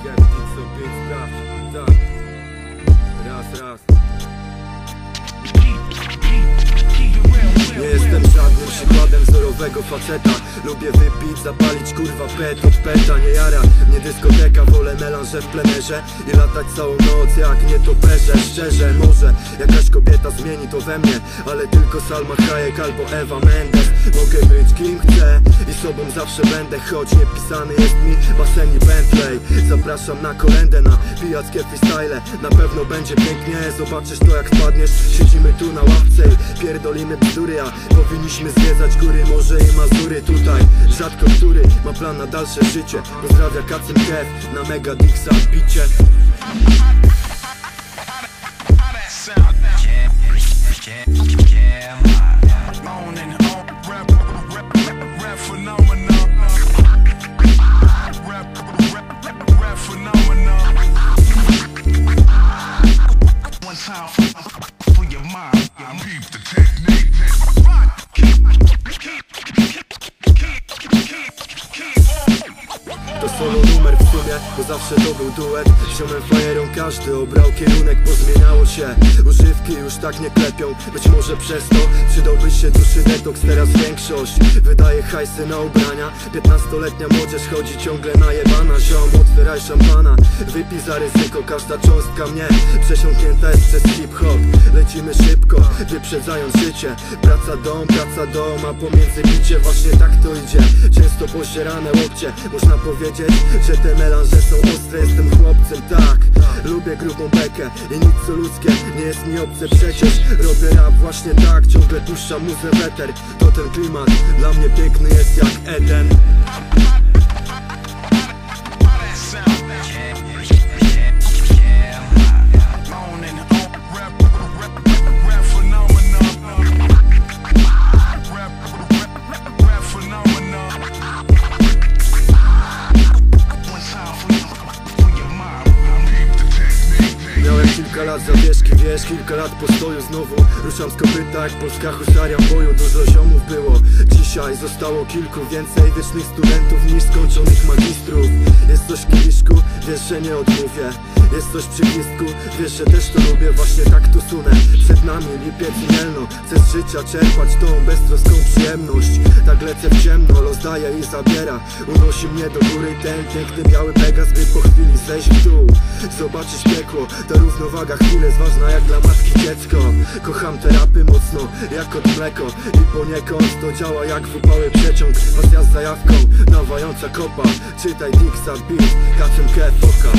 Kevin sobie sprawdź, tak. Raz. Nie jestem żadnym przykładem wzorowego faceta. Lubię wypić, zapalić kurwa pet od peta. Nie jara mnie dyskoteka, wolę melanże w plenerze i latać całą noc jak nie to perze. Szczerze, może jakaś kobieta zmieni to we mnie, ale tylko Salma Hayek albo Ewa Mendes. Mogę być kim chcę i sobą zawsze będę, choć niepisany jest mi basen i Bentley. Zapraszam na kolędę, na pijackie freestyle. Na pewno będzie pięknie, zobaczysz to jak wpadniesz. Siedzimy tu na ławce i pierdolimy bzdury, a powinniśmy zwiedzać góry, morze i Mazury. Tutaj rzadko który ma plan na dalsze życie. Pozdrawia Kacem Kev na Mega Dixa bicie. To solo numer w sumie, bo zawsze to był duet. Ziomem fajerą każdy obrał kierunek, pozmieniało się. Używki już tak nie klepią, być może przez to przydałby się dłuższy detoks. Teraz większość wydaje hajsy na ubrania. 15-letnia młodzież chodzi ciągle najebana. Ziom, otwieraj szampana, wypij za ryzyko. Każda cząstka mnie przesiąknięta jest przez hip-hop. Lecimy szybko, wyprzedzając życie. Praca dom, a pomiędzy bicie właśnie tak to idzie. Często posierane łokcie, można powiedzieć, że te melanże są ostre. Jestem chłopcem, tak, lubię grubą bekę i nic co ludzkie nie jest mi obce przecież. Robię rap właśnie tak, ciągle puszczam muzę w eter. To ten klimat dla mnie piękny jest jak Eden. Kilka lat zawieszki, wiesz, kilka lat postoju znowu. Ruszam z kopyta jak polska huszaria w boju. Dużo ziomów było, dzisiaj zostało kilku. Więcej wiecznych studentów niż skończonych magistrów. Jest coś w kieliszku, wiesz, że nie odmówię. Jest coś przy gwizdku, wiesz, że też to lubię. Właśnie tak tu sunę, przed nami lipiec i Mielno. Chcę z życia czerpać tą beztroską przyjemność. Tak lecę w ciemno, los daje i zabiera. Unosi mnie do góry ten piękny biały Pegas, by po chwili zejść w dół. Zobaczyć piekło, ta równowaga chwilę jest ważna jak dla matki dziecko. Kocham te rapy mocno, jak od mleko. I poniekąd to działa jak wypały przeciąg. Pasja z zajawką, dawająca kopa. Czytaj Dixa beat, Kacem Kev oka.